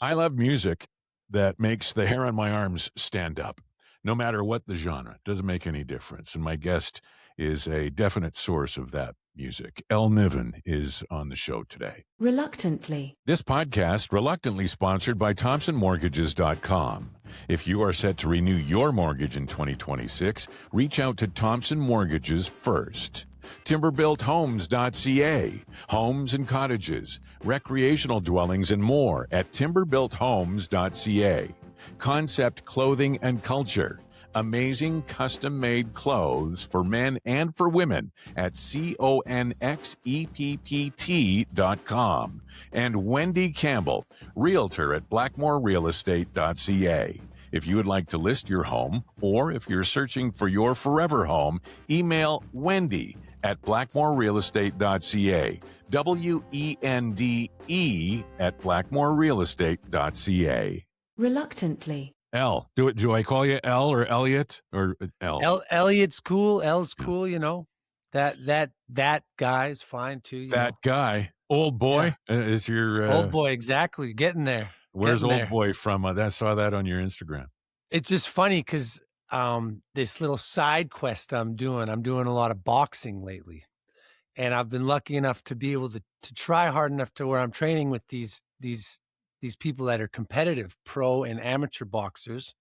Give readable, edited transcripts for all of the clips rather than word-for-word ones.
I love music that makes the hair on my arms stand up, no matter what the genre. It doesn't make any difference. And my guest is a definite source of that music. Elliot Niven is on the show today. Reluctantly. This podcast, reluctantly sponsored by ThompsonMortgages.com. If you are set to renew your mortgage in 2026, reach out to Thompson Mortgages first. Timberbuilthomes.ca. Homes and cottages, recreational dwellings, and more at timberbuilthomes.ca. Concept Clothing and Culture. Amazing custom-made clothes for men and for women at conxept.com. And Wendy Campbell, realtor at blackmorerealestate.ca. If you would like to list your home, or if you're searching for your forever home, email Wendy at blackmorerealestate.ca. WENDE at blackmorerealestate.ca. Reluctantly. L. Do I call you L or Elliot or L? Elliot's cool. L's cool. You know, that guy's fine too. That guy, old boy, is your old boy. Exactly, getting there. Where's old boy from? I saw that on your Instagram. It's just funny because this little side quest I'm doing a lot of boxing lately, and I've been lucky enough to be able to try hard enough to where I'm training with these people that are competitive pro and amateur boxers,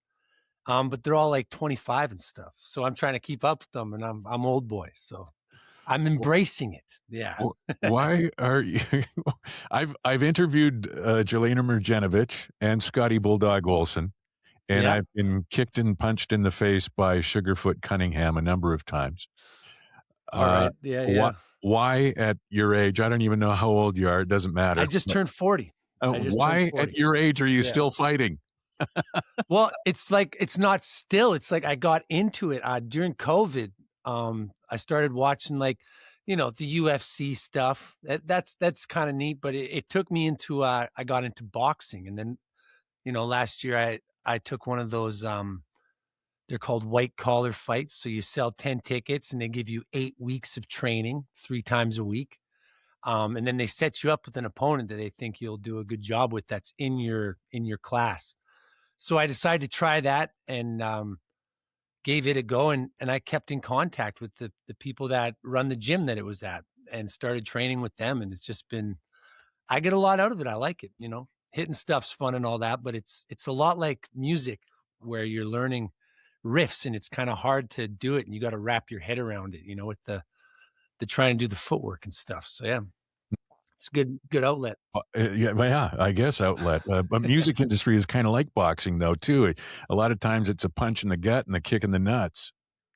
but they're all like 25 and stuff. So I'm trying to keep up with them, and I'm old boy, so I'm embracing it. Yeah. Why are you? I've interviewed Jelena Mrjenovic and Scotty Bulldog Olson, and I've been kicked and punched in the face by Sugarfoot Cunningham a number of times. All right. Yeah. Why at your age? I don't even know how old you are. It doesn't matter. I just turned 40. Why at your age are you still fighting? Well, it's like, it's not still. It's like I got into it during COVID. I started watching the UFC stuff. That's kind of neat, but it took me into, I got into boxing. And then, last year I took one of those, they're called white collar fights. So you sell 10 tickets and they give you 8 weeks of training 3 times a week. And then they set you up with an opponent that they think you'll do a good job with that's in your class. So I decided to try that and gave it a go. And I kept in contact with the people that run the gym that it was at and started training with them. And it's just been, I get a lot out of it. I like it, hitting stuff's fun and all that, but it's a lot like music where you're learning riffs and it's kind of hard to do it. And you got to wrap your head around it, with the trying to do the footwork and stuff. So yeah, it's a good outlet. I guess outlet. But music industry is kind of like boxing though too. A lot of times it's a punch in the gut and a kick in the nuts.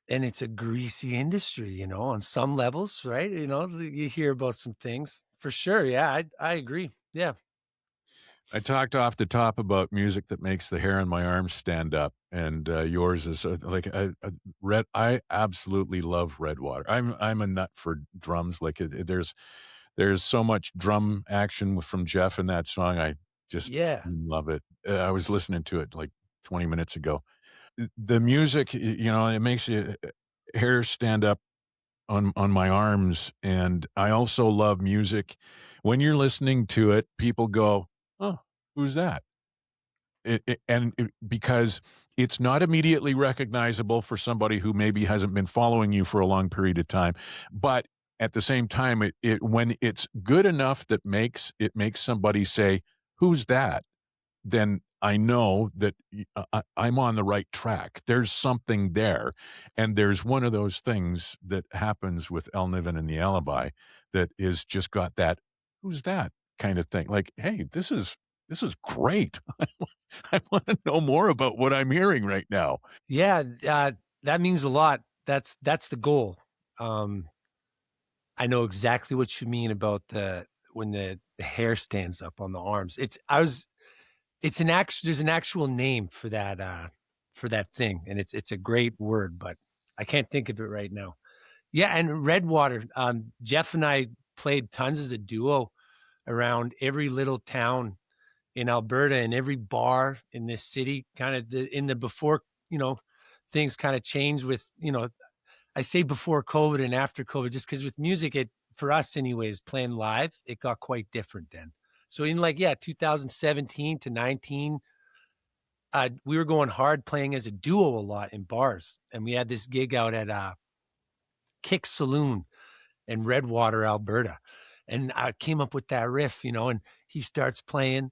And it's a greasy industry, on some levels, right? You hear about some things for sure. Yeah, I agree. Yeah. I talked off the top about music that makes the hair on my arms stand up, and yours is red. I absolutely love Redwater. I'm a nut for drums. Like there's so much drum action from Jeff in that song. I just love it. I was listening to it like 20 minutes ago. The music, it makes your hair stand up on my arms, and I also love music when you're listening to it. People go, "Oh, who's that?" Because it's not immediately recognizable for somebody who maybe hasn't been following you for a long period of time, but at the same time, when it's good enough that makes somebody say, "Who's that?" then I know that I'm on the right track. There's something there, and there's one of those things that happens with Elliot Niven and the Alibi that is just got that "Who's that?" kind of thing. Like, hey, this is great. I want to know more about what I'm hearing right now. Yeah, that means a lot. That's the goal. I know exactly what you mean about when the hair stands up on the arms. There's an actual name for that thing, and it's a great word, but I can't think of it right now. Yeah, and Redwater. Jeff and I played tons as a duo around every little town in Alberta and every bar in this city, kind of in the before, things kind of changed with, I say before COVID and after COVID, just because with music, for us anyways, playing live, it got quite different then. So in 2017 to 19, we were going hard playing as a duo a lot in bars. And we had this gig out at Kick Saloon in Redwater, Alberta. And I came up with that riff, and he starts playing.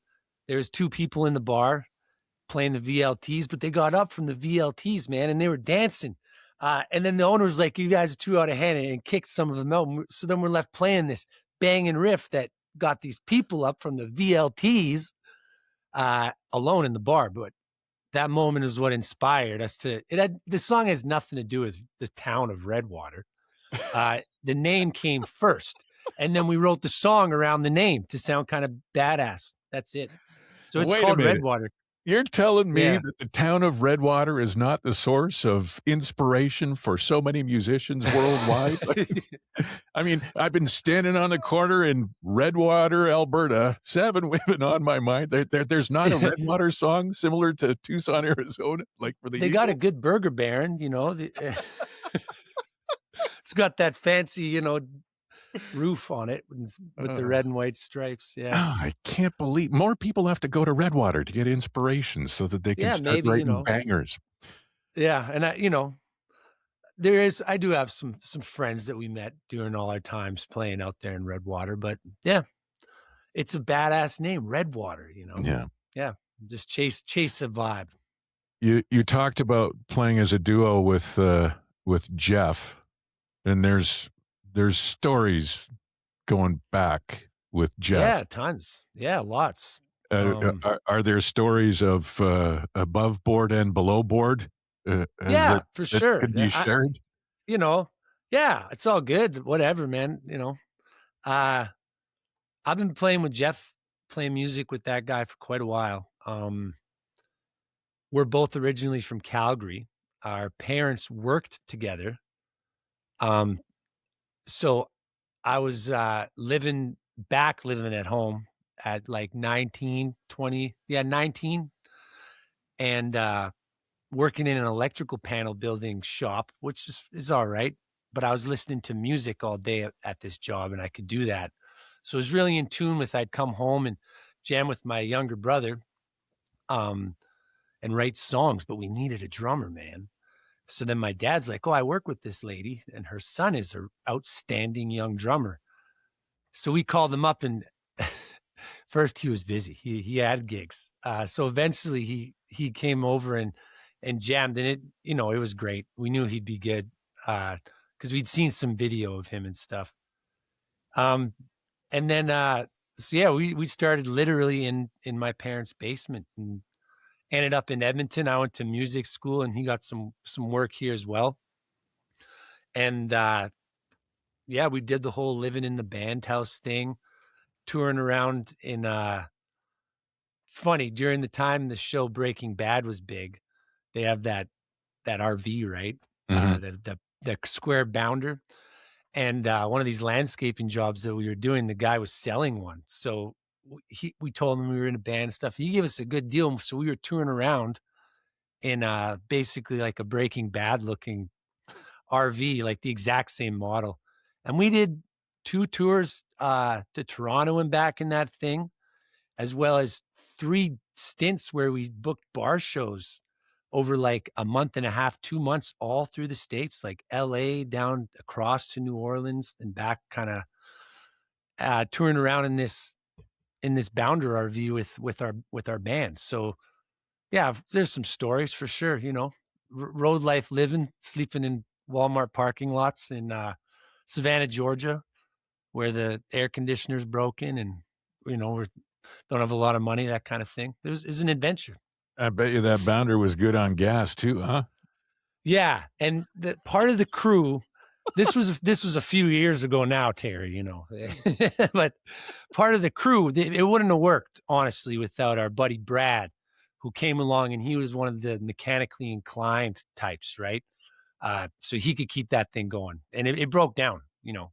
There's two people in the bar playing the VLTs, but they got up from the VLTs, man, and they were dancing. And then the owner was like, you guys are too out of hand, and kicked some of them out. So then we're left playing this banging riff that got these people up from the VLTs alone in the bar. But that moment is what inspired us the song has nothing to do with the town of Redwater. The name came first, and then we wrote the song around the name to sound kind of badass. That's it. So it's called Redwater. You're telling me that the town of Redwater is not the source of inspiration for so many musicians worldwide? I mean, I've been standing on the corner in Redwater, Alberta, 7 women on my mind. There's not a Redwater song similar to Tucson, Arizona, like for the They Eagles? got a good burger baron, it's got that fancy, roof on it with the red and white stripes. Yeah. Oh, I can't believe more people have to go to Redwater to get inspiration so that they can start writing bangers. Yeah. And I do have some friends that we met during all our times playing out there in Redwater, but yeah, it's a badass name, Redwater, Yeah. Yeah. Just chase a vibe. You talked about playing as a duo with Jeff, and there's stories going back with Jeff. Yeah, tons. Yeah, lots. Are there stories of above board and below board? Yeah, for sure. Could be shared? Yeah, it's all good. Whatever, man. I've been playing with Jeff, playing music with that guy for quite a while. We're both originally from Calgary. Our parents worked together. So I was living at home at like 19, and working in an electrical panel building shop, which is all right. But I was listening to music all day at this job, and I could do that. So I was really in tune with, I'd come home and jam with my younger brother and write songs, but we needed a drummer, man. So then my dad's like, I work with this lady, and her son is an outstanding young drummer. So we called him up, and first he was busy. He had gigs. So eventually he came over and jammed, and it was great. We knew he'd be good because we'd seen some video of him and stuff. And then we started literally in my parents' basement and ended up in Edmonton. I went to music school, and he got some work here as well. And we did the whole living in the band house thing, touring around in it's funny, during the time the show Breaking Bad was big, they have that RV, right? Mm-hmm. The square bounder. And one of these landscaping jobs that we were doing, the guy was selling one. So we told him we were in a band and stuff. He gave us a good deal. So we were touring around in basically like a Breaking Bad looking RV, like the exact same model. And we did 2 tours to Toronto and back in that thing, as well as 3 stints where we booked bar shows over like a month and a half, 2 months, all through the States, like LA down across to New Orleans and back, kind of touring around in this bounder RV with our band. So yeah, there's some stories for sure, road life living, sleeping in Walmart parking lots in Savannah, Georgia, where the air conditioner's broken and we don't have a lot of money, that kind of thing. It was an adventure. I bet you that bounder was good on gas too, huh? Yeah, and the part of the crew, this was a few years ago now, Terry, but part of the crew, it wouldn't have worked, honestly, without our buddy Brad, who came along, and he was one of the mechanically inclined types, right? So he could keep that thing going, and it broke down,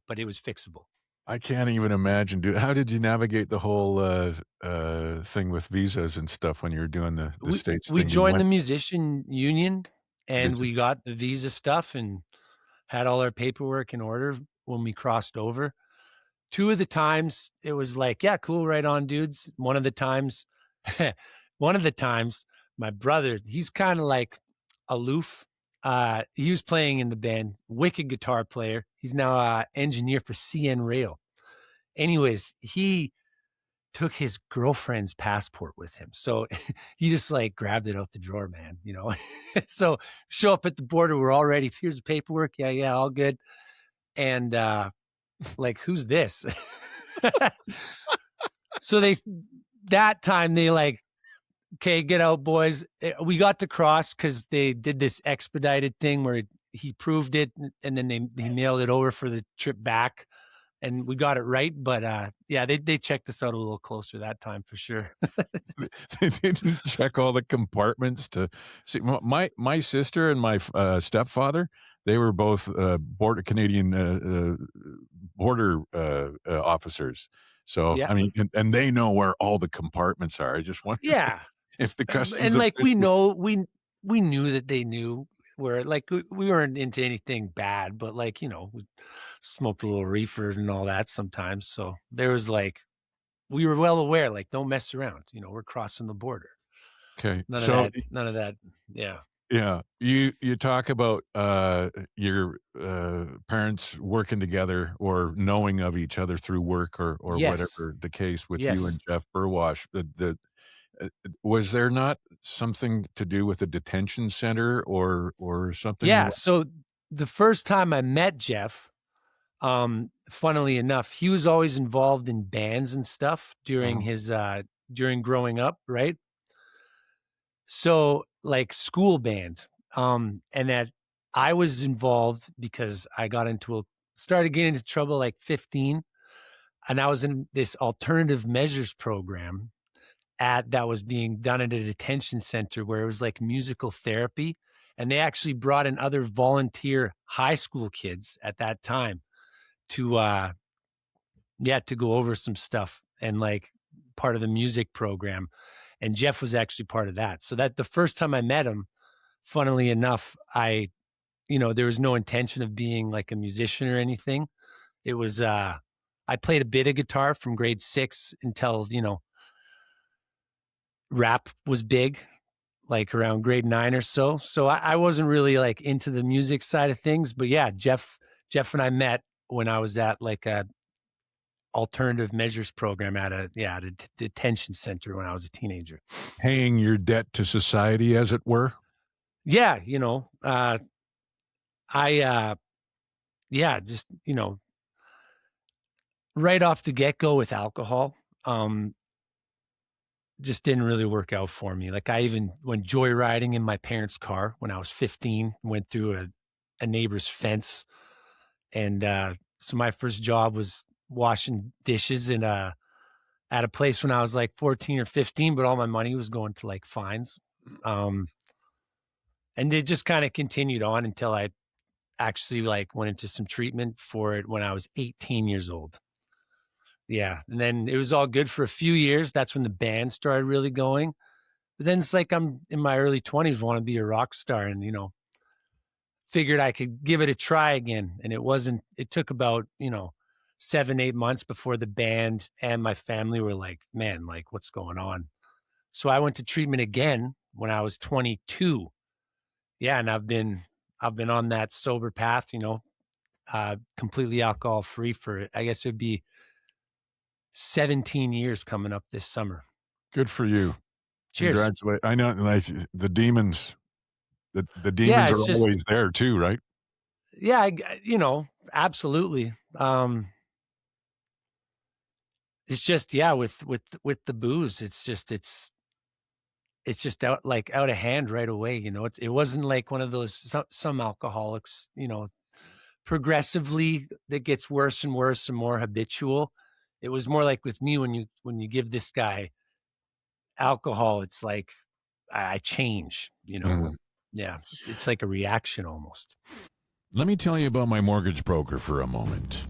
but it was fixable. I can't even imagine. How did you navigate the whole thing with visas and stuff when you were doing the States thing? We joined the musician union, and we got the visa stuff and had all our paperwork in order when we crossed over. 2 of the times it was like, yeah, cool, right on, dudes. One of the times, my brother, he's kind of like aloof. He was playing in the band, wicked guitar player. He's now an engineer for CN Rail. Anyways, he took his girlfriend's passport with him. So he just like grabbed it out the drawer, man, you know? So show up at the border. We're all ready. Here's the paperwork. Yeah, all good. And like, who's this? So that time they like, okay, get out, boys. We got to cross because they did this expedited thing where he proved it and then he mailed it over for the trip back. And we got it right, but yeah, they checked us out a little closer that time for sure. They didn't check all the compartments to see. My sister and my stepfather, they were both Canadian border officers. So Yeah. I mean, and they know where all the compartments are. I just wonder, Yeah, if the customs and like we officials- know we knew that they knew where, like we weren't into anything bad, but like, you know, we smoked a little reefer and all that sometimes. So there was like, we were well aware, like, don't mess around. You know, we're crossing the border. Okay, None so of that. Yeah. yeah, you talk about your parents working together or knowing of each other through work or Yes. whatever the case with you Yes. and Jeff Burwash. Was there not something to do with a detention center or something? Yeah. So the first time I met Jeff, funnily enough, he was always involved in bands and stuff during his during growing up, right? So like school band. And that I was involved because I started getting into trouble like 15. And I was in this alternative measures program that was being done at a detention center where it was like musical therapy. And they actually brought in other volunteer high school kids at that time to go over some stuff and like part of the music program. And Jeff was actually part of that. So that the first time I met him, funnily enough, there was no intention of being like a musician or anything. It was, I played a bit of guitar from grade 6 until, rap was big, like around grade 9 or so. So I wasn't really like into the music side of things, but yeah, Jeff and I met when I was at like a alternative measures program at a detention center when I was a teenager. Paying your debt to society, as it were. Yeah. Just, right off the get-go with alcohol, just didn't really work out for me. Like I even went joyriding in my parents' car when I was 15, went through a neighbor's fence. And so my first job was washing dishes at a place when I was like 14 or 15, but all my money was going to like fines. And it just kind of continued on until I actually like went into some treatment for it when I was 18 years old. Yeah. And then it was all good for a few years. That's when the band started really going. But then it's like I'm in my early 20s, want to be a rock star, and, figured I could give it a try again. And it took about, 7-8 months before the band and my family were like, man, like what's going on? So I went to treatment again when I was 22. Yeah. And I've been on that sober path, completely alcohol free for, I guess it would be 17 years coming up this summer. Good for you. Cheers. Congratulations. I know, like, the demons are always there too, right? Yeah, absolutely. It's just, with the booze, it's just out of hand right away. It wasn't like one of those, some alcoholics, progressively that gets worse and worse and more habitual. It was more like with me, when you give this guy alcohol, it's like I change, Yeah, it's like a reaction almost. Let me tell you about my mortgage broker for a moment.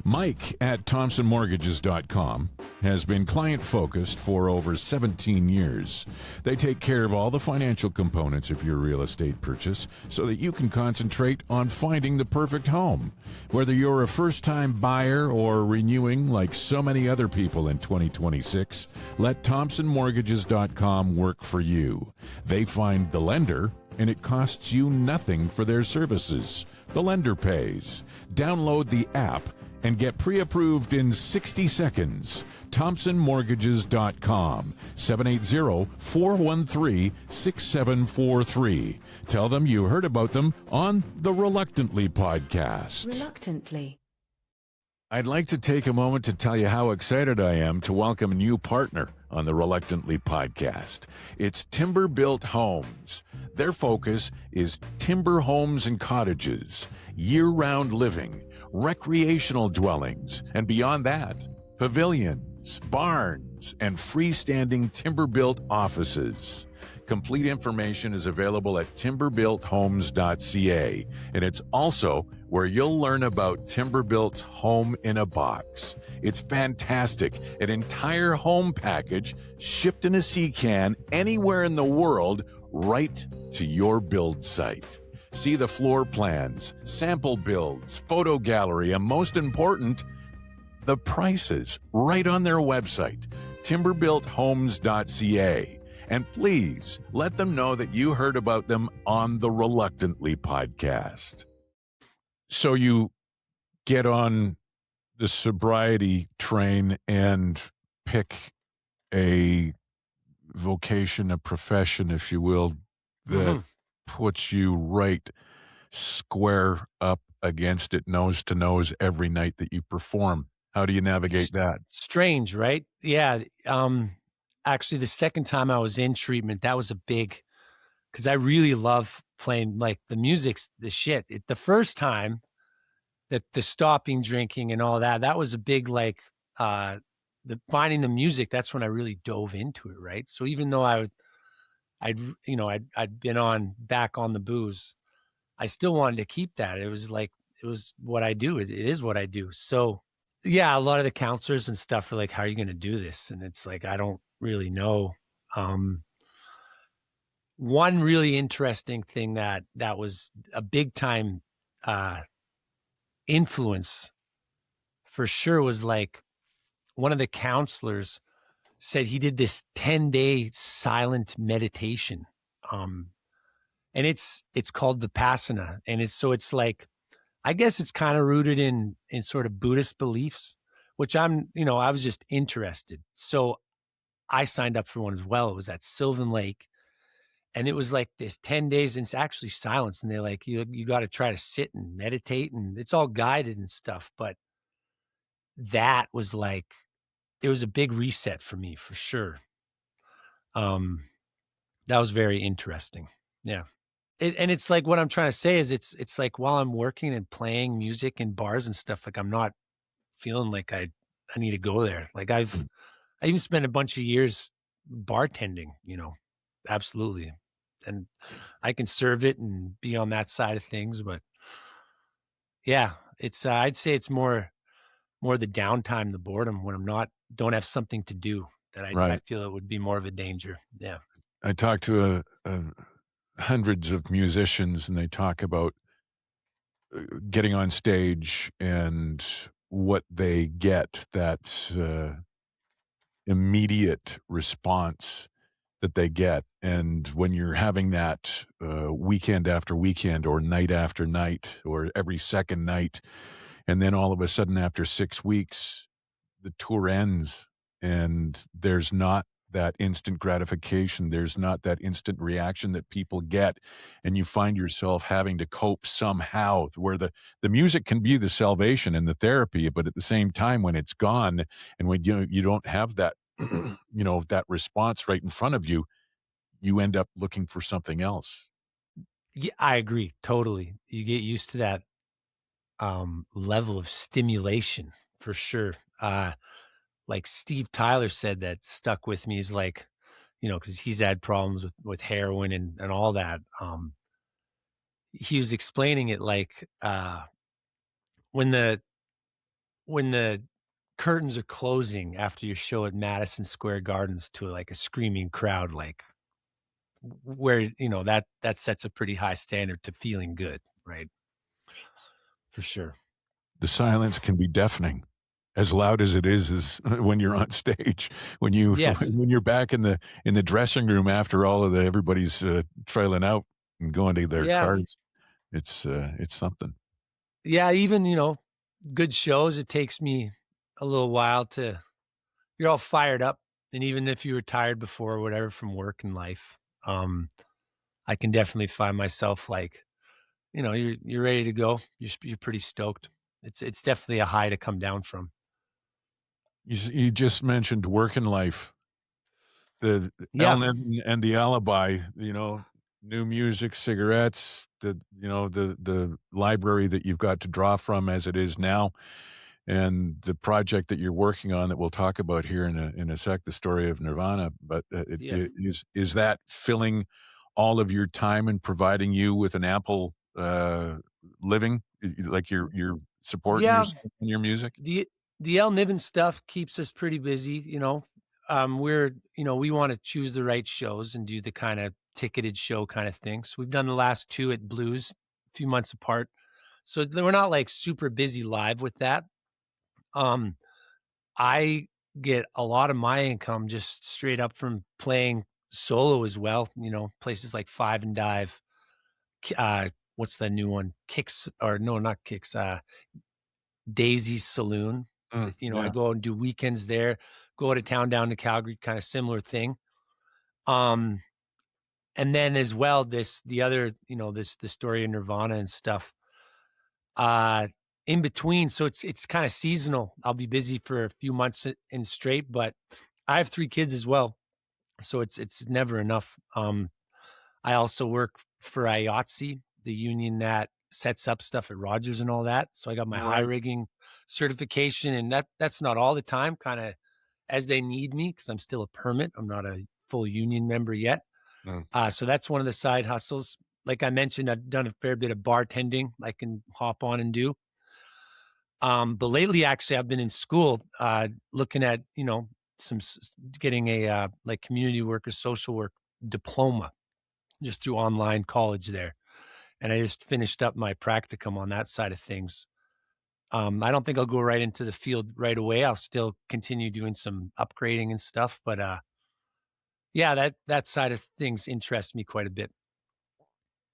Mike at ThompsonMortgages.com has been client-focused for over 17 years. They take care of all the financial components of your real estate purchase so that you can concentrate on finding the perfect home. Whether you're a first-time buyer or renewing like so many other people in 2026, let ThompsonMortgages.com work for you. They find the lender, and it costs you nothing for their services. The lender pays. Download the app and get pre-approved in 60 seconds. ThompsonMortgages.com, 780-413-6743. Tell them you heard about them on the Reluctantly podcast. Reluctantly. I'd like to take a moment to tell you how excited I am to welcome a new partner on the Reluctantly podcast. It's Timber Built Homes. Their focus is timber homes and cottages, year-round living, recreational dwellings, and beyond that, pavilions, barns, and freestanding timber-built offices. Complete information is available at timberbuilthomes.ca, and it's also where you'll learn about Timber-Built's Home in a Box. It's fantastic. An entire home package shipped in a sea can anywhere in the world right to your build site. See the floor plans, sample builds, photo gallery, and most important, the prices right on their website, timberbuilthomes.ca. And please let them know that you heard about them on the Reluctantly podcast. So you get on the sobriety train and pick a vocation, a profession, if you will, that puts you right square up against it, nose to nose, every night that you perform. How do you navigate that? Strange, right? Yeah. Actually, the second time I was in treatment, that was a big, because I really love playing, like, the music's the shit. The first time, that the stopping drinking and all that, that was a big, like, the finding the music. That's when I really dove into it, right? So even though I'd been back on the booze, I still wanted to keep that. It was what I do. It is what I do. So yeah, a lot of the counselors and stuff are like, how are you going to do this? And it's like, I don't really know. One really interesting thing that was a big time influence for sure was, like, one of the counselors said he did this 10-day silent meditation. And it's called Vipassana. And it's like, I guess it's kind of rooted in sort of Buddhist beliefs, which I was just interested. So I signed up for one as well. It was at Sylvan Lake. And it was like this 10 days, and it's actually silence. And they're like, you got to try to sit and meditate, and it's all guided and stuff. But that was like, it was a big reset for me, for sure. That was very interesting. Yeah. And it's like, what I'm trying to say is it's like, while I'm working and playing music in bars and stuff, like, I'm not feeling like I need to go there. Like, I even spent a bunch of years bartending, absolutely. And I can serve it and be on that side of things, but yeah, it's, I'd say it's more the downtime, the boredom, when don't have something to do, that I feel it would be more of a danger. Yeah. I talked to hundreds of musicians, and they talk about getting on stage and what they get, that immediate response that they get. And when you're having that weekend after weekend, or night after night, or every second night, and then all of a sudden after 6 weeks, the tour ends, and there's not that instant gratification. There's not that instant reaction that people get. And you find yourself having to cope somehow, where the music can be the salvation and the therapy, but at the same time, when it's gone, and when you don't have that, that response right in front of you, you end up looking for something else. Yeah, I agree. Totally. You get used to that level of stimulation, for sure. Like Steve Tyler said, that stuck with me, is like, because he's had problems with heroin and all that. He was explaining it like, when the curtains are closing after your show at Madison Square Gardens to like a screaming crowd, like where, you know, that sets a pretty high standard to feeling good, right? For sure. The silence can be deafening, as loud as it is when you're on stage. When Yes. you're back in the dressing room after all of everybody's trailing out and going to their Yeah. cars, it's something. Yeah, even, you know, good shows, it takes me a little while to you're all fired up, and even if you were tired before or whatever from work and life, I can definitely find myself like, you know, you're ready to go. You're pretty stoked. It's definitely a high to come down from. You just mentioned work and life. The Yeah, El Niven and the Alibi, you know, new music, cigarettes, the library that you've got to draw from as it is now, and the project that you're working on that we'll talk about here in a sec, the story of Nirvana. But yeah. is that filling all of your time and providing you with an ample living, like you're supporting Yeah, yourself in your music? the El Niven stuff keeps us pretty busy, you know. We want to choose the right shows and do the kind of ticketed show kind of thing. So we've done the last two at Blues, a few months apart. So we're not like super busy live with that. I get a lot of my income just straight up from playing solo as well. You know, places like Five and Dive. What's the new one? Kicks or no, not Kicks. Daisy's Saloon. You know, I Yeah. go and do weekends there. Go out of town down to Calgary, kind of similar thing. And then as well, the story of Nirvana and stuff. In between, so it's kind of seasonal. I'll be busy for a few months in straight, but I have 3 kids as well, so it's never enough. I also work for IATSE, the union that sets up stuff at Rogers and all that. So I got my high Right. rigging certification, and that's not all the time, kind of as they need me because I'm still a permit. I'm not a full union member yet. Mm. So that's one of the side hustles. Like I mentioned, I've done a fair bit of bartending I can hop on and do. But lately, actually, I've been in school looking at, you know, getting a like community work or social work diploma just through online college there. And I just finished up my practicum on that side of things. I don't think I'll go right into the field right away. I'll still continue doing some upgrading and stuff. But yeah, that side of things interests me quite a bit.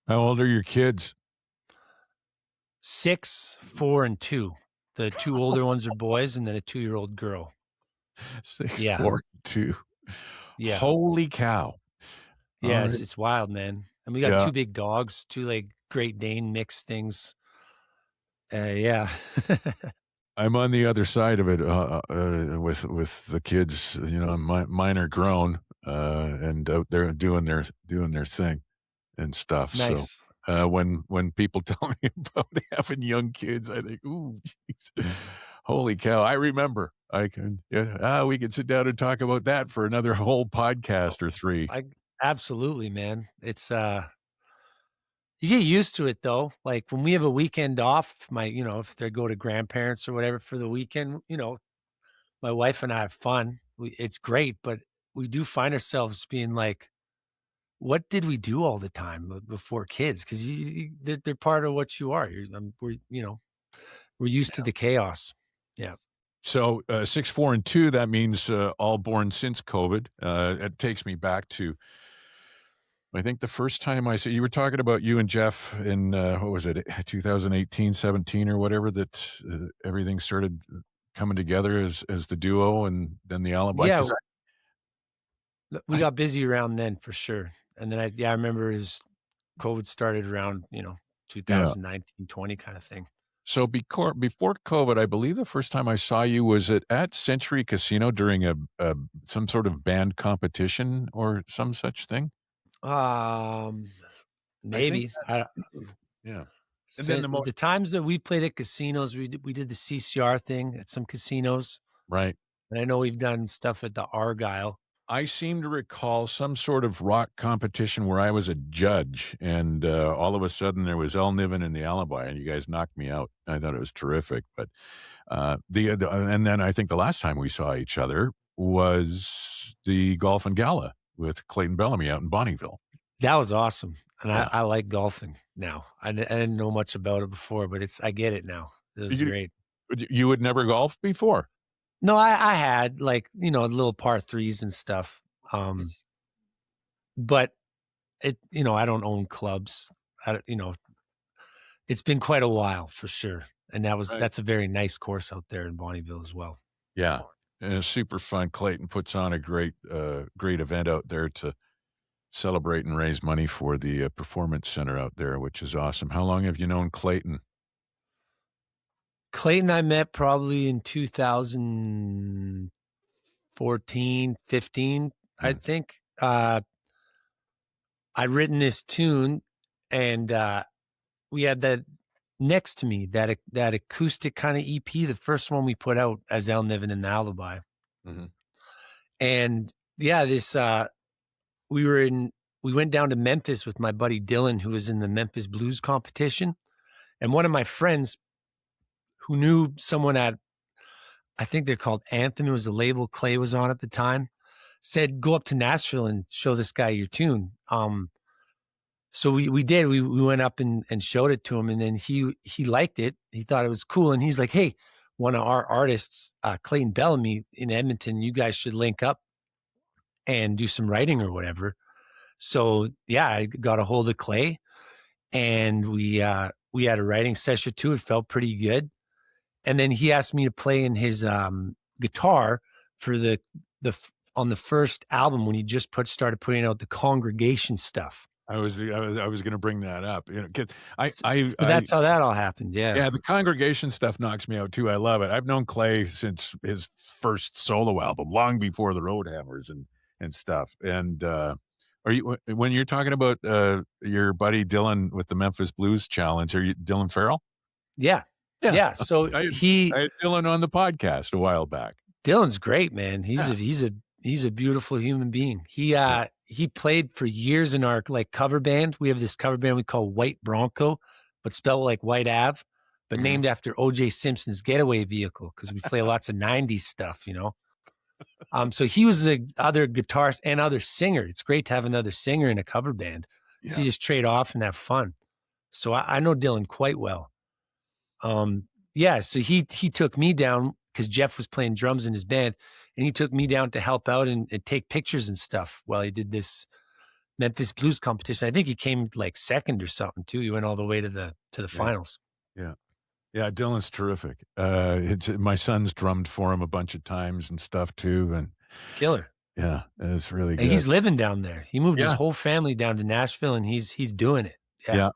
How old are your kids? 6, 4, and 2. The 2 older ones are boys, and then a 2-year-old girl. 6, Yeah. 4, 2. Yeah. Holy cow. Yeah, All right. it's wild, man. And we got Yeah. 2 big dogs, 2 like Great Dane mixed things. Yeah. I'm on the other side of it with the kids. You know, mine are grown and out there doing their thing and stuff. Nice. So when people tell me about having young kids, I think, ooh, jeez, holy cow! I remember. We could sit down and talk about that for another whole podcast or 3. Absolutely, man. It's you get used to it though. Like when we have a weekend off, if they go to grandparents or whatever for the weekend, you know, my wife and I have fun. It's great, but we do find ourselves being like, what did we do all the time before kids? Because they're part of what you are. We're used to the chaos. Yeah. So 6, 4, and 2. That means all born since COVID. It takes me back to, I think the first time I saw you were talking about you and Jeff in what was it, 2018, 17 or whatever, that everything started coming together as the duo, and then the Alibi. Yeah. We got busy around then for sure. And then I remember as COVID started around, Yeah. 2019, 20 kind of thing. So before COVID, I believe the first time I saw you was at Century Casino during some sort of band competition or some such thing. Maybe. Yeah. And then the times that we played at casinos, we did the CCR thing at some casinos. Right. And I know we've done stuff at the Argyle. I seem to recall some sort of rock competition where I was a judge, and all of a sudden there was Elliot Niven and the Alibi, and you guys knocked me out. I thought it was terrific. But and then I think the last time we saw each other was the Golf and Gala with Clayton Bellamy out in Bonnyville. That was awesome, and Yeah. I like golfing now. I didn't know much about it before, but I get it now. It was great. You had never golfed before? No, I had like, little par threes and stuff. But I don't own clubs. It's been quite a while for sure. And that's a very nice course out there in Bonnyville as well. Yeah. And it's super fun. Clayton puts on a great event out there to celebrate and raise money for the performance center out there, which is awesome. How long have you known Clayton? Clayton I met probably in 2014, 15, I think. I'd written this tune, and we had that next to me, that acoustic kind of EP, the first one we put out as Elliot Niven and the Alibi. Mm-hmm. And yeah, we went down to Memphis with my buddy Dylan, who was in the Memphis Blues competition. And one of my friends who knew someone at, I think they're called Anthem, it was the label Clay was on at the time, said, go up to Nashville and show this guy your tune. So we did. We went up and showed it to him, and then he liked it. He thought it was cool, and he's like, hey, one of our artists, Clayton Bellamy in Edmonton, you guys should link up and do some writing or whatever. So yeah, I got a hold of Clay, and we had a writing session too. It felt pretty good. And then he asked me to play in his guitar for on the first album when he just started putting out the Congregation stuff. I was going to bring that up, because that's how that all happened. Yeah. Yeah. The Congregation stuff knocks me out too. I love it. I've known Clay since his first solo album, long before the Roadhammers and stuff. And, when you're talking about, your buddy Dylan with the Memphis Blues Challenge, are you Dylan Farrell? Yeah. Yeah. So I had Dylan on the podcast a while back. Dylan's great, man. He's a beautiful human being. He played for years in our cover band. We have this cover band we call White Bronco, but spelled like White Ave, but named after O.J. Simpson's getaway vehicle, because we play lots of 90s stuff, So he was the other guitarist and other singer. It's great to have another singer in a cover band. Yeah. So you just trade off and have fun. So I know Dylan quite well. Yeah, so he took me down because Jeff was playing drums in his band, and he took me down to help out and take pictures and stuff while he did this Memphis Blues competition. I think he came second or something too. He went all the way to the finals. Yeah. Yeah, Dylan's terrific. My son's drummed for him a bunch of times and stuff too, and killer. Yeah, it's really good. And he's living down there. He moved his whole family down to Nashville, and he's doing it. Yeah.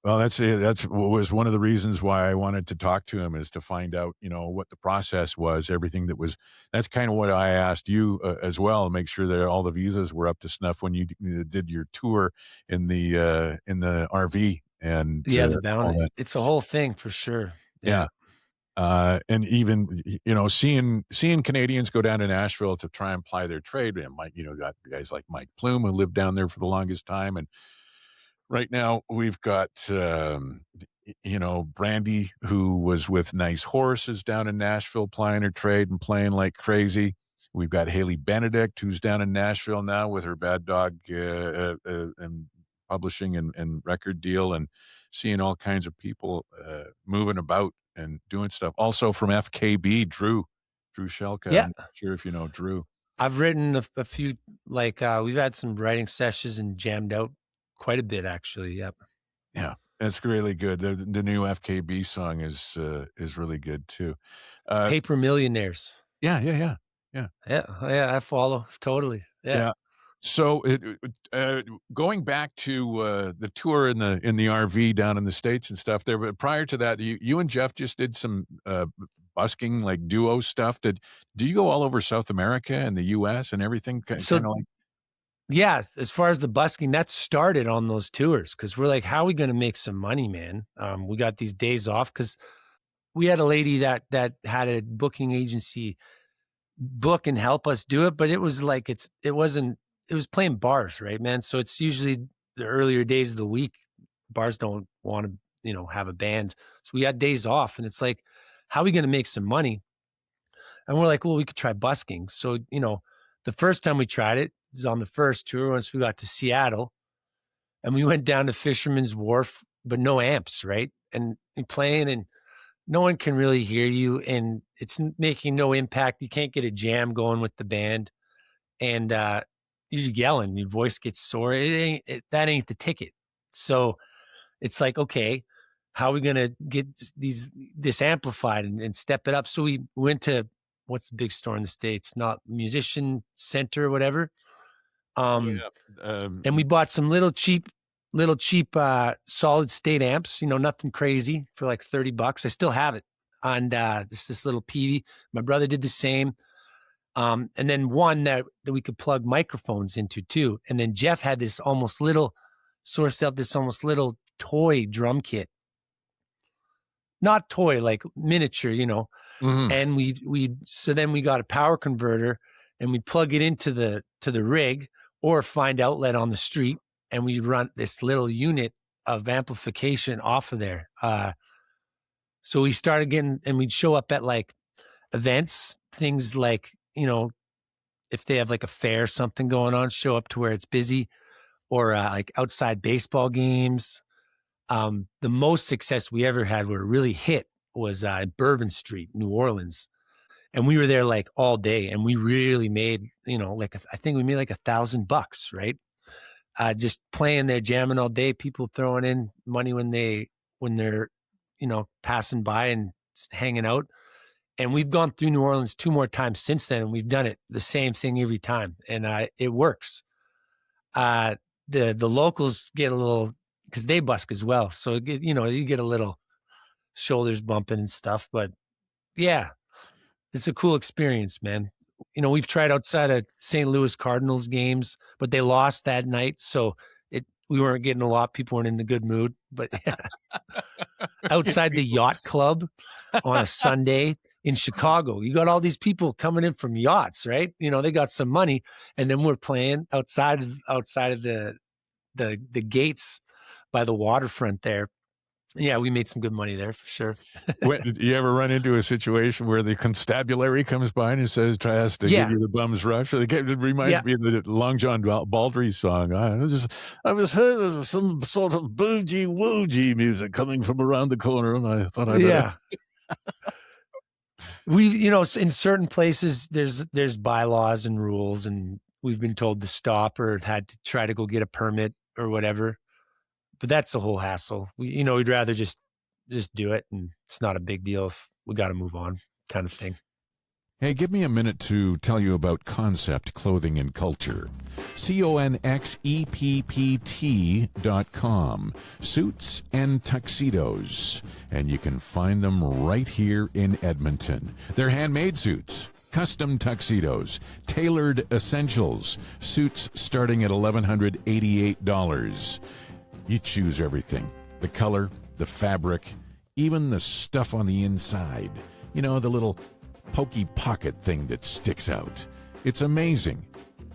Well, that's was one of the reasons why I wanted to talk to him, is to find out, what the process was, everything that's kind of what I asked you as well, make sure that all the visas were up to snuff when you did your tour in the RV and the Bounty. It's a whole thing for sure. Yeah. And even, seeing Canadians go down to Nashville to try and ply their trade, and Mike, got guys like Mike Plume, who lived down there for the longest time. And right now we've got, Brandy, who was with Nice Horses down in Nashville, plying her trade and playing like crazy. We've got Haley Benedict, who's down in Nashville now with her Bad Dog and publishing and record deal, and seeing all kinds of people moving about and doing stuff. Also from FKB, Drew Shelka. Yeah. I'm not sure if you know Drew. I've written a few, we've had some writing sessions and jammed out quite a bit, actually. Yep. Yeah, that's really good. The new FKB song is really good too. Paper Millionaires. Yeah. I follow totally. Yeah. So going back to the tour in the RV down in the States and stuff there, but prior to that, you and Jeff just did some busking, duo stuff. Do you go all over South America and the U.S. and everything? Yeah, as far as the busking, that started on those tours, because we're like, how are we going to make some money, man? We got these days off because we had a lady that had a booking agency book and help us do it, but it was like, it was playing bars, right, man? So it's usually the earlier days of the week. Bars don't want to, have a band. So we had days off, and it's like, how are we going to make some money? And we're like, well, we could try busking. So, the first time we tried it was on the first tour once we got to Seattle, and we went down to Fisherman's Wharf, but no amps, right? And playing, and no one can really hear you, and it's making no impact. You can't get a jam going with the band, and you're yelling, your voice gets sore. That ain't the ticket. So it's like, okay, how are we going to get this amplified and step it up? So we went to, what's the big store in the States? Not Musician Center or whatever. And we bought some little cheap solid state amps, nothing crazy, for like $30. I still have it. And this little Peavey. My brother did the same. And then one that we could plug microphones into too. And then Jeff had this almost little toy drum kit. Not toy, like miniature, Mhm. And so then we got a power converter, and we plug it into the rig or find outlet on the street, and we run this little unit of amplification off of there. So we started getting, and we'd show up at like events, things like, if they have like a fair or something going on, show up to where it's busy, or like outside baseball games. The most success we ever had, where it really hit, was at Bourbon Street, New Orleans. And we were there like all day, and we really made, I think we made like $1,000, right? Just playing there, jamming all day, people throwing in money when they're, passing by and hanging out. And we've gone through New Orleans 2 more times since then, and we've done it the same thing every time. And it works. The locals get a little, because they busk as well. So, you get a little shoulders bumping and stuff. But yeah, it's a cool experience, man. We've tried outside of St. Louis Cardinals games, but they lost that night. So we weren't getting a lot. People weren't in the good mood. But yeah. Outside the yacht club on a Sunday in Chicago, you got all these people coming in from yachts, right? They got some money, and then we're playing outside of the gates by the waterfront there. Yeah, we made some good money there for sure. Did you ever run into a situation where the constabulary comes by and tries to give you the bum's rush? It reminds me of the Long John Baldry song. I was heard of some sort of boogie woogie music coming from around the corner, and I thought we, in certain places there's bylaws and rules, and we've been told to stop or had to try to go get a permit or whatever. But that's a whole hassle. We'd rather just do it, and it's not a big deal if we got to move on, kind of thing. Hey, give me a minute to tell you about Concept Clothing and Culture. CONXEPPT.com. Suits and tuxedos. And you can find them right here in Edmonton. They're handmade suits, custom tuxedos, tailored essentials, suits starting at $1,188. You choose everything. The color, the fabric, even the stuff on the inside. The little pokey pocket thing that sticks out. It's amazing.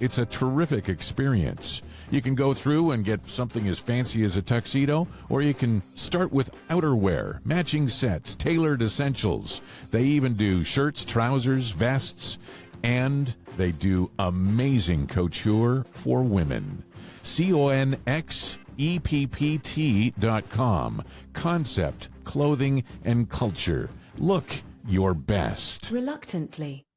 It's a terrific experience. You can go through and get something as fancy as a tuxedo, or you can start with outerwear, matching sets, tailored essentials. They even do shirts, trousers, vests, and they do amazing couture for women. CONXEPPT.com. Concept, Clothing, and Culture. Look your best. Reluctantly.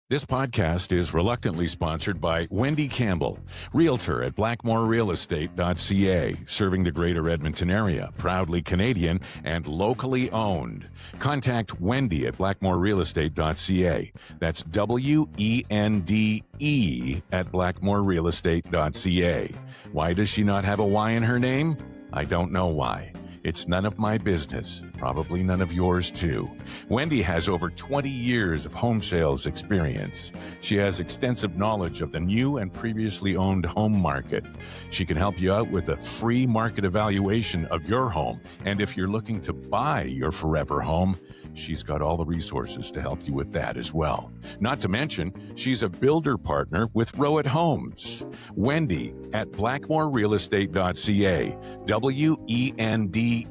This podcast is reluctantly sponsored by Wendy Campbell, realtor at blackmorerealestate.ca, serving the greater Edmonton area, proudly Canadian and locally owned. Contact Wendy at blackmorerealestate.ca. That's WENDE at blackmorerealestate.ca. Why does she not have a Y in her name? I don't know why. It's none of my business, probably none of yours too. Wendy has over 20 years of home sales experience. She has extensive knowledge of the new and previously owned home market. She can help you out with a free market evaluation of your home. And if you're looking to buy your forever home, she's got all the resources to help you with that as well. Not to mention, she's a builder partner with Rowett Homes. Wendy at blackmorerealestate.ca. WENDE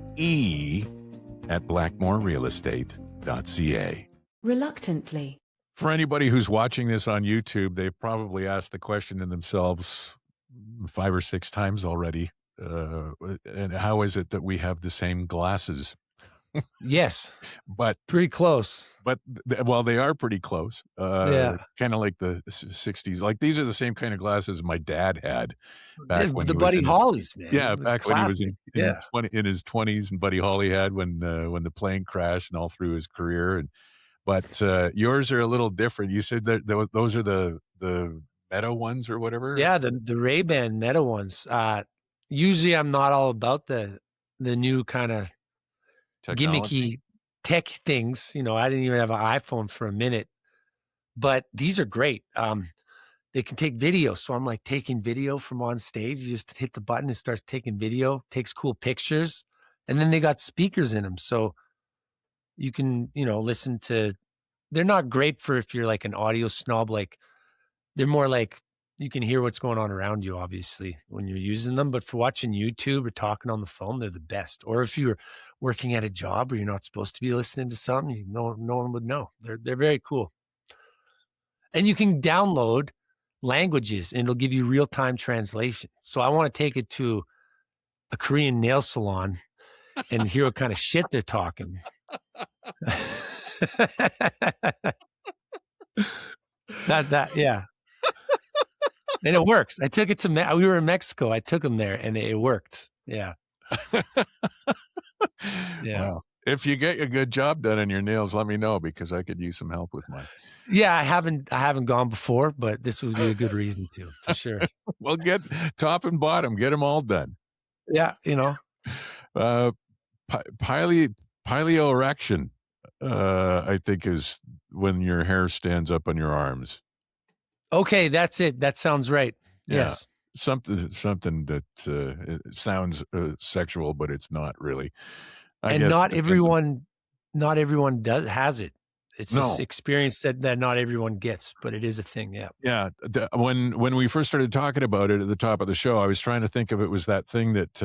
at blackmorerealestate.ca. Reluctantly. For anybody who's watching this on YouTube, they've probably asked the question to themselves 5 or 6 times already. And how is it that we have the same glasses? Yes, But pretty close. well, they are pretty close. Yeah. Kind of like the 60s. Like these are the same kind of glasses my dad had back when The he was Buddy in Hollies, man. yeah, The back when he was classic. in his 20s, and Buddy Holly had when the plane crashed and all through his career. But yours are a little different. You said that those are the Meta ones or whatever. Yeah, the Ray-Ban Meta ones. Usually I'm not all about the new kind of Technology. gimmicky tech things. You know, I didn't even have an iPhone for a minute, but these are great. They can take video. So I'm like taking video from on stage. You just hit the button, it starts taking video, takes cool pictures. And then they got speakers in them. So you can, listen to, they're not great for if you're like an audio snob. Like they're more like you can hear what's going on around you, obviously, when you're using them. But for watching YouTube or talking on the phone, they're the best. Or if you're working at a job where you're not supposed to be listening to something, no one would know. They're very cool. And you can download languages and it'll give you real-time translation. So I want to take it to a Korean nail salon and hear what kind of shit they're talking. Yeah. And it works. I took it to, we were in Mexico. I took them there and it worked. Yeah. Yeah. Wow. If you get a good job done in your nails, let me know because I could use some help with mine. Yeah, I haven't gone before, but this would be a good reason to, for sure. Well, get top and bottom, get them all done. Yeah, Pileoerection, I think, is when your hair stands up on your arms. Okay, that's it. That sounds right. Yeah. Yes. Something that it sounds sexual, but it's not really. And not everyone has it. It's this experience that not everyone gets, but it is a thing. Yeah. Yeah. When we first started talking about it at the top of the show, I was trying to think of it was that thing that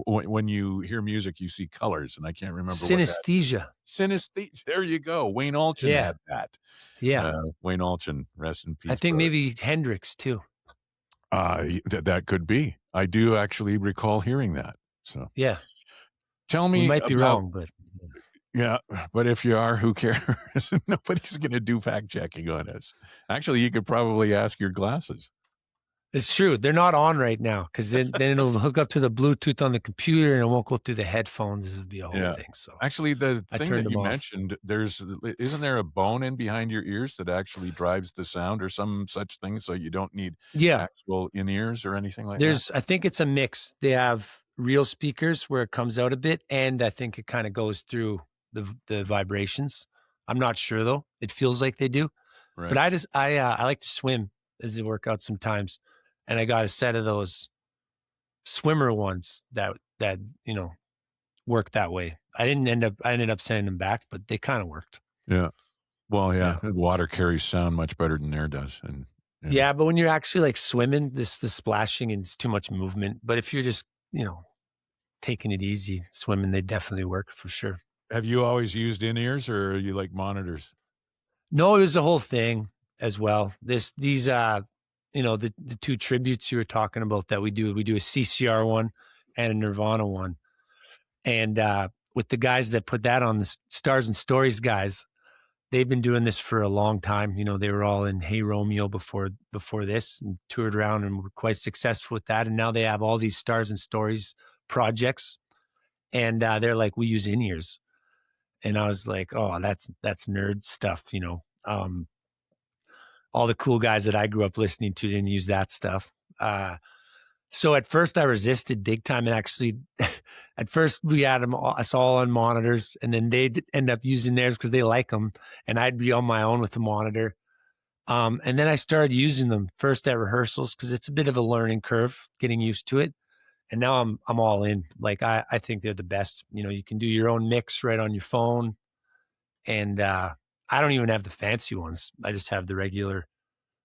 when you hear music, you see colors, and I can't remember. Synesthesia. Synesthesia. There you go. Wayne Alchin had that. Yeah. Wayne Alchin, rest in peace. I think maybe Hendrix too. That could be. I do actually recall hearing that. So yeah. Tell me. We might be wrong, but. Yeah, but if you are, who cares? Nobody's going to do fact checking on us. Actually, you could probably ask your glasses. It's true. They're not on right now because then it'll hook up to the Bluetooth on the computer and it won't go through the headphones. This would be a whole thing. So actually, the thing that you mentioned, isn't there a bone in behind your ears that actually drives the sound or some such thing? So you don't need actual in-ears or anything like that? I think it's a mix. They have real speakers where it comes out a bit, and I think it kind of goes through the vibrations. I'm not sure though. It feels like they do. Right. But I like to swim as a workout sometimes. And I got a set of those swimmer ones that work that way. I ended up sending them back, but they kind of worked. Yeah. Well, yeah. Water carries sound much better than air does. And yeah, but when you're actually like swimming, the splashing and it's too much movement. But if you're just, taking it easy, swimming, they definitely work for sure. Have you always used in-ears or are you like monitors? No, it was the whole thing as well. These the two tributes you were talking about that we do a CCR one and a Nirvana one. And with the guys that put that on, the Stars and Stories guys, they've been doing this for a long time. They were all in Hey Romeo before this and toured around and were quite successful with that. And now they have all these Stars and Stories projects. And they're like, we use in-ears. And I was like, oh, that's nerd stuff, all the cool guys that I grew up listening to didn't use that stuff. So at first I resisted big time. And actually, at first we had us all on monitors, and then they'd end up using theirs because they like them. And I'd be on my own with the monitor. And then I started using them first at rehearsals because it's a bit of a learning curve, getting used to it. And now I'm all in. Like I think they're the best. You can do your own mix right on your phone. And I don't even have the fancy ones. I just have the regular,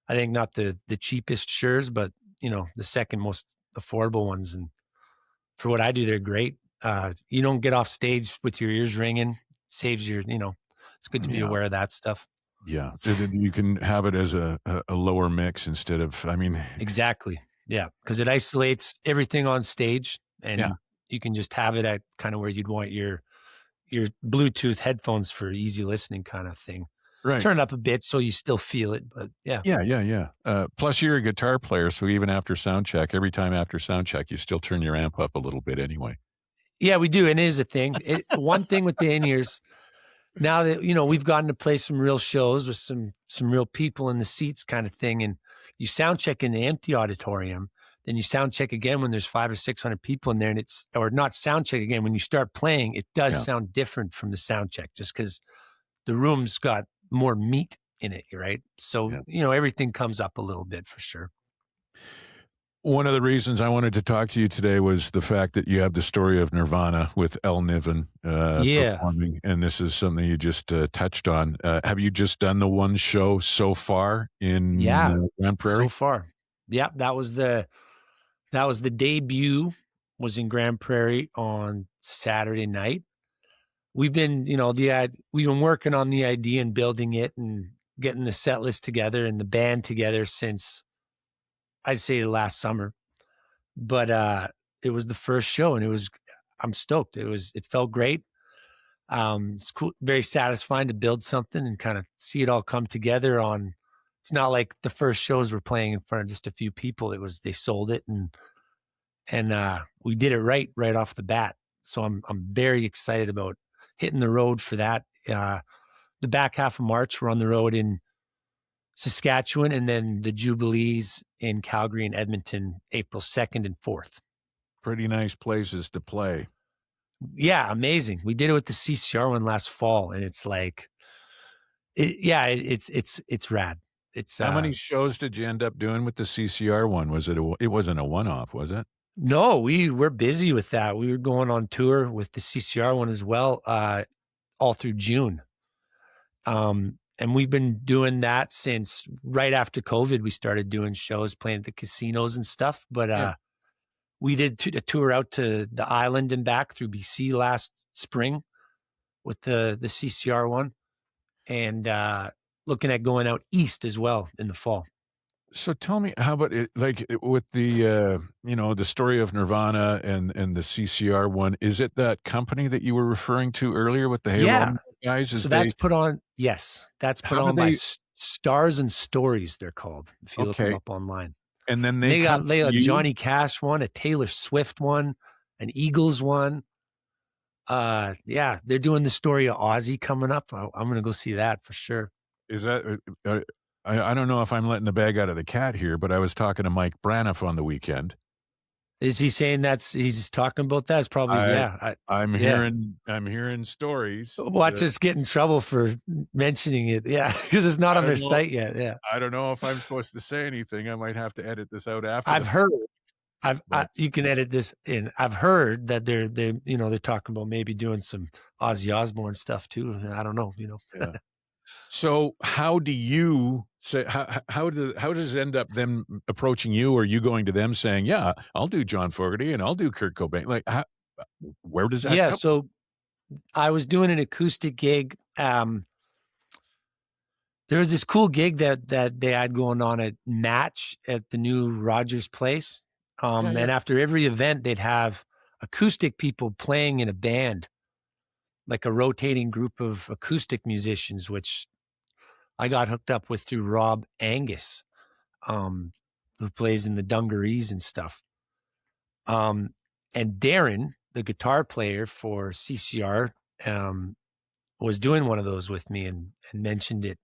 I think not the cheapest Sures, but the second most affordable ones. And for what I do, they're great. You don't get off stage with your ears ringing. Saves your, it's good to be aware of that stuff. Yeah. You can have it as a lower mix instead of, Exactly. Yeah. Because it isolates everything on stage, and Yeah. you can just have it at kind of where you'd want your Bluetooth headphones for easy listening kind of thing. Right. Turn it up a bit so you still feel it, but yeah. Yeah. Plus you're a guitar player, so even after sound check, every time after sound check, you still turn your amp up a little bit anyway. Yeah, we do. And it is a thing. One thing with the in-ears, now that, we've gotten to play some real shows with some real people in the seats kind of thing. And you sound check in the empty auditorium, then you sound check again when there's 500 or 600 people in there, and or not sound check again. When you start playing, it does sound different from the sound check just because the room's got more meat in it, right? So, everything comes up a little bit for sure. One of the reasons I wanted to talk to you today was the fact that you have the Story of Nirvana with Elliot Niven performing, and this is something you just touched on. Have you just done the one show so far in Grande Prairie? So far. Yeah, that was the debut, was in Grande Prairie on Saturday night. We've been, we've been working on the idea and building it and getting the set list together and the band together since, I'd say, last summer. But it was the first show, and I'm stoked. It felt great. It's cool, very satisfying to build something and kind of see it all come together on. It's not like the first shows were playing in front of just a few people. They sold it, and we did it right off the bat. So I'm very excited about hitting the road for that. The back half of March, we're on the road in Saskatchewan, and then the Jubilees in Calgary and Edmonton, April 2nd and 4th. Pretty nice places to play. Yeah, amazing. We did it with the CCR one last fall, and it's like, it's rad. It's how many shows did you end up doing with the CCR one? Was it it wasn't a one-off, was it? No, we're busy with that. We were going on tour with the CCR one as well, all through June. And we've been doing that since right after COVID. We started doing shows, playing at the casinos and stuff. But we did a tour out to the island and back through BC last spring with the CCR one, and looking at going out east as well in the fall. So tell me, how about it, with the the Story of Nirvana and the CCR one? Is it that company that you were referring to earlier with the Halo guys? So that's put on. Yes, that's put on by Stars and Stories. They're called. If you look them up online. And then they got a Johnny Cash one, a Taylor Swift one, an Eagles one. They're doing the Story of Ozzy coming up. I'm going to go see that for sure. Is that? I don't know if I'm letting the bag out of the cat here, but I was talking to Mike Braniff on the weekend. Is he saying he's talking about that? It's probably, I'm hearing stories. Watch us get in trouble for mentioning it. Yeah. Because it's not on their site yet. Yeah. I don't know if I'm supposed to say anything. I might have to edit this out after. I've heard, you can edit this in. I've heard that they're talking about maybe doing some Ozzy Osbourne stuff too. I don't know, Yeah. So how do you say, how does it end up them approaching you, or you going to them saying, yeah, I'll do John Fogerty and I'll do Kurt Cobain? Like, where does that come? So I was doing an acoustic gig. There was this cool gig that they had going on at Match at the new Rogers Place. And after every event, they'd have acoustic people playing in a band, like a rotating group of acoustic musicians, which I got hooked up with through Rob Angus, who plays in the Dungarees and stuff. And Darren, the guitar player for CCR, was doing one of those with me and mentioned it.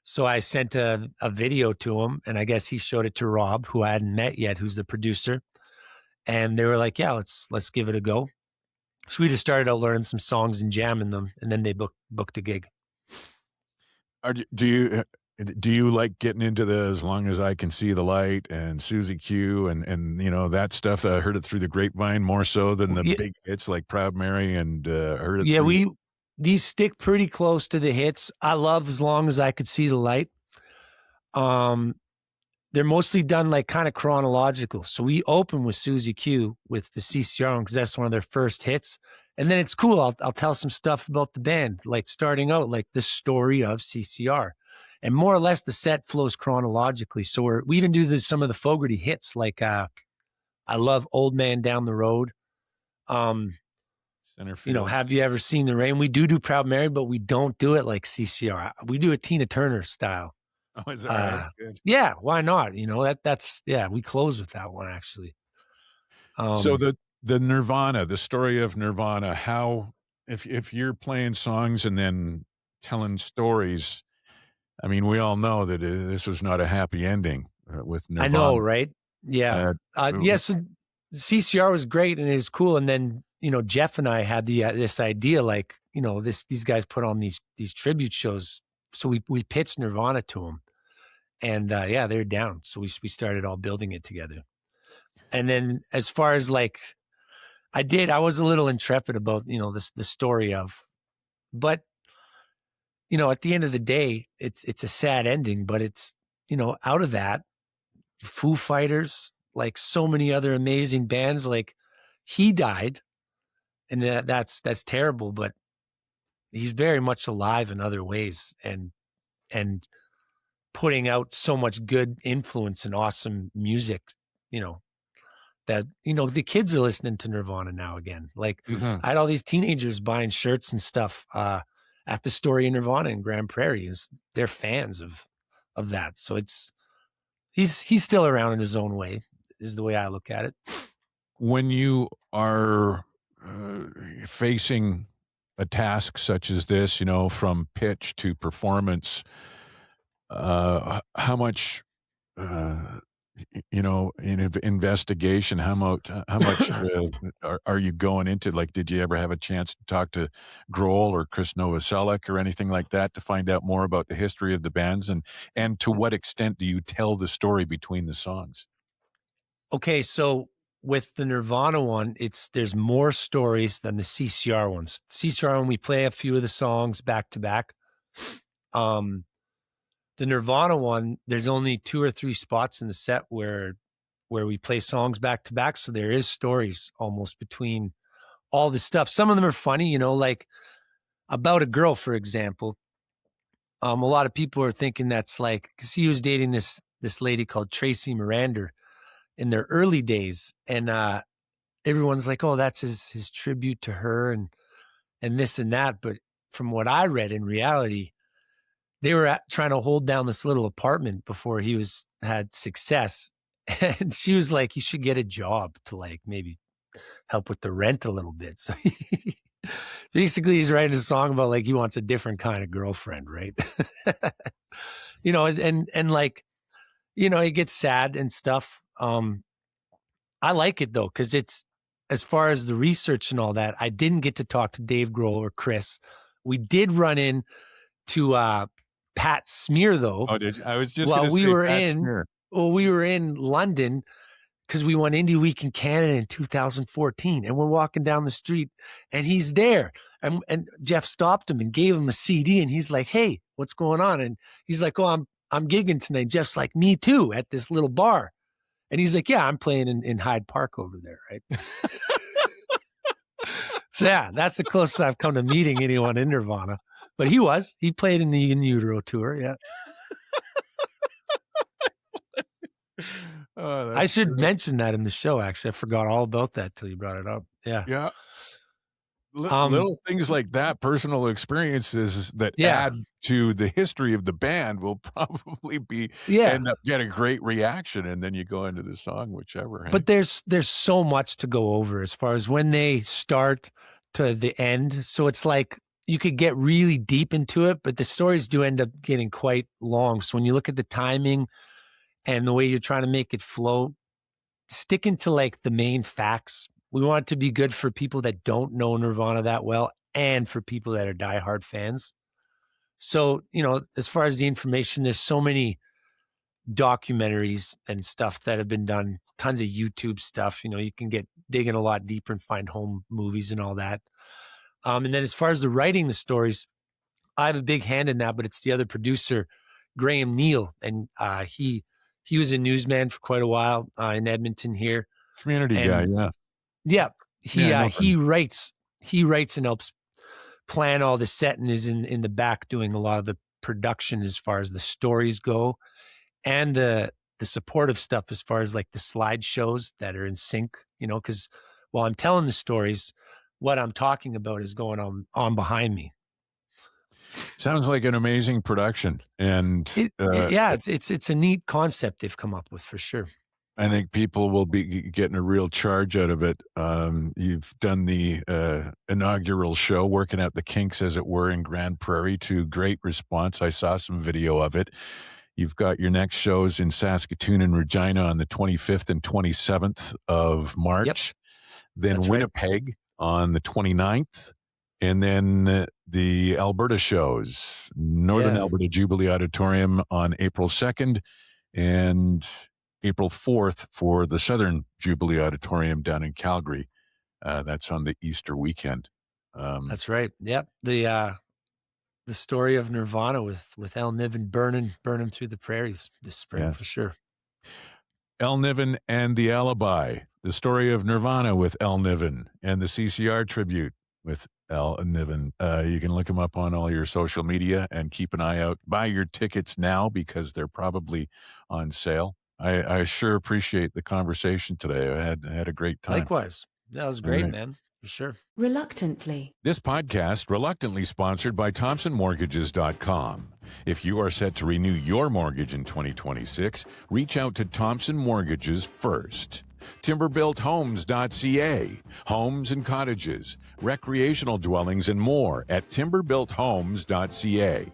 So I sent a video to him, and I guess he showed it to Rob, who I hadn't met yet, who's the producer. And they were like, yeah, let's give it a go. So we just started out learning some songs and jamming them, and then they booked a gig. Do you like getting into the As Long As I Can See the Light and Susie Q and that stuff? I heard it through the grapevine more so than the big hits like Proud Mary and heard it. Yeah, these stick pretty close to the hits. I love As Long as I Could See the Light. They're mostly done like kind of chronological. So we open with Susie Q with the CCR because that's one of their first hits. And then it's cool. I'll tell some stuff about the band, like starting out, like the story of CCR. And more or less the set flows chronologically. So we even do some of the Fogerty hits, like I love Old Man Down the Road. Center field. Have you ever seen the rain? We do Proud Mary, but we don't do it like CCR. We do it Tina Turner style. Oh, is that right? Good. Yeah, why not? That's we close with that one actually. So the Nirvana, the story of Nirvana, how if you're playing songs and then telling stories, I mean, we all know that this was not a happy ending with Nirvana. I know, right? Yeah. Yes, CCR was great and it was cool. And then Jeff and I had this idea, like these guys put on these tribute shows. So we pitched Nirvana to them, and they're down. So we started all building it together. And then as far as like, I was a little intrepid about the story of, but at the end of the day, it's a sad ending. But it's out of that, Foo Fighters, like so many other amazing bands, like he died, and that's terrible. But he's very much alive in other ways, and putting out so much good influence and awesome music, that, the kids are listening to Nirvana now again. Like I had all these teenagers buying shirts and stuff at the Story of Nirvana in Grande Prairie. They're fans of that. So he's still around in his own way, is the way I look at it. When you are facing a task such as this, from pitch to performance, how much, in investigation, how much are you going into? Like, did you ever have a chance to talk to Grohl or Chris Novoselic or anything like that to find out more about the history of the bands, and to what extent do you tell the story between the songs? Okay, so with the Nirvana one, there's more stories than the CCR ones. CCR one, we play a few of the songs back to back. The Nirvana one, there's only 2 or 3 spots in the set where we play songs back to back. So there is stories almost between all the stuff. Some of them are funny, like About a Girl, for example. A lot of people are thinking that's like, because he was dating this lady called Tracy Miranda in their early days. And everyone's like, oh, that's his tribute to her and this and that. But from what I read, in reality, they were trying to hold down this little apartment before he had success. And she was like, you should get a job to like maybe help with the rent a little bit. So basically he's writing a song about like he wants a different kind of girlfriend, right? And like, it gets sad and stuff. I like it though, because it's, as far as the research and all that, I didn't get to talk to Dave Grohl or Chris. We did run in to Pat Smear though. Oh, did you? I was just going to say Pat Smear. Well, we were in London because we won Indie Week in Canada in 2014, and we're walking down the street, and he's there, and Jeff stopped him and gave him a CD, and he's like, "Hey, what's going on?" And he's like, "Oh, I'm gigging tonight." Jeff's like, "Me too," at this little bar, and he's like, "Yeah, I'm playing in Hyde Park over there, right?" So yeah, that's the closest I've come to meeting anyone in Nirvana. But he played in the In Utero tour, yeah. Oh, I should mention that in the show, actually. I forgot all about that till you brought it up. Yeah. Yeah. Little things like that, personal experiences that add to the history of the band will probably end up getting a great reaction, and then you go into the song, whichever. But there's so much to go over as far as when they start to the end. So it's like you could get really deep into it, but the stories do end up getting quite long. So when you look at the timing and the way you're trying to make it flow, sticking to like the main facts. We want it to be good for people that don't know Nirvana that well and for people that are diehard fans. So, as far as the information, there's so many documentaries and stuff that have been done, tons of YouTube stuff. You can get digging a lot deeper and find home movies and all that. And then as far as the writing the stories, I have a big hand in that, but it's the other producer, Graham Neal, and he was a newsman for quite a while in Edmonton here. Community guy, yeah. Yeah, I know he writes and helps plan all the set and is in the back doing a lot of the production as far as the stories go, and the supportive stuff as far as like the slideshows that are in sync, because while I'm telling the stories, what I'm talking about is going on behind me. Sounds like an amazing production, and it's a neat concept they've come up with for sure. I think people will be getting a real charge out of it. You've done the inaugural show, working out the kinks, as it were, in Grande Prairie, to great response. I saw some video of it. You've got your next shows in Saskatoon and Regina on the 25th and 27th of March. Yep. Then That's Winnipeg on the 29th. And then the Alberta shows, Northern Alberta Jubilee Auditorium on April 2nd and April 4th for the Southern Jubilee Auditorium down in Calgary. That's on the Easter weekend. That's right. Yep. The Story of Nirvana with Elliot Niven burning through the prairies this spring for sure. Elliot Niven and the Alibi, the Story of Nirvana with Elliot Niven, and the CCR tribute with Elliot Niven. You can look them up on all your social media and keep an eye out. Buy your tickets now because they're probably on sale. I sure appreciate the conversation today. I had a great time. Likewise. That was great, man. For sure. Reluctantly. This podcast reluctantly sponsored by ThompsonMortgages.com. If you are set to renew your mortgage in 2026, reach out to Thompson Mortgages first. TimberBuiltHomes.ca. Homes and cottages, recreational dwellings, and more at TimberBuiltHomes.ca.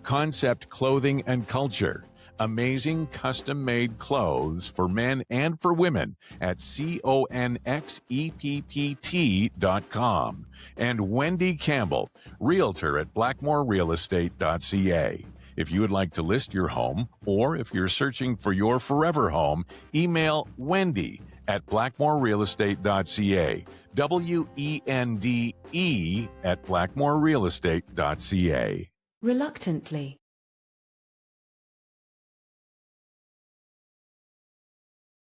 Concept Clothing and Culture. Amazing custom-made clothes for men and for women at CONXEPPT.com. And Wendy Campbell, realtor at blackmorerealestate.ca. If you would like to list your home, or if you're searching for your forever home, email Wendy at blackmorerealestate.ca. WENDE at blackmorerealestate.ca. Reluctantly.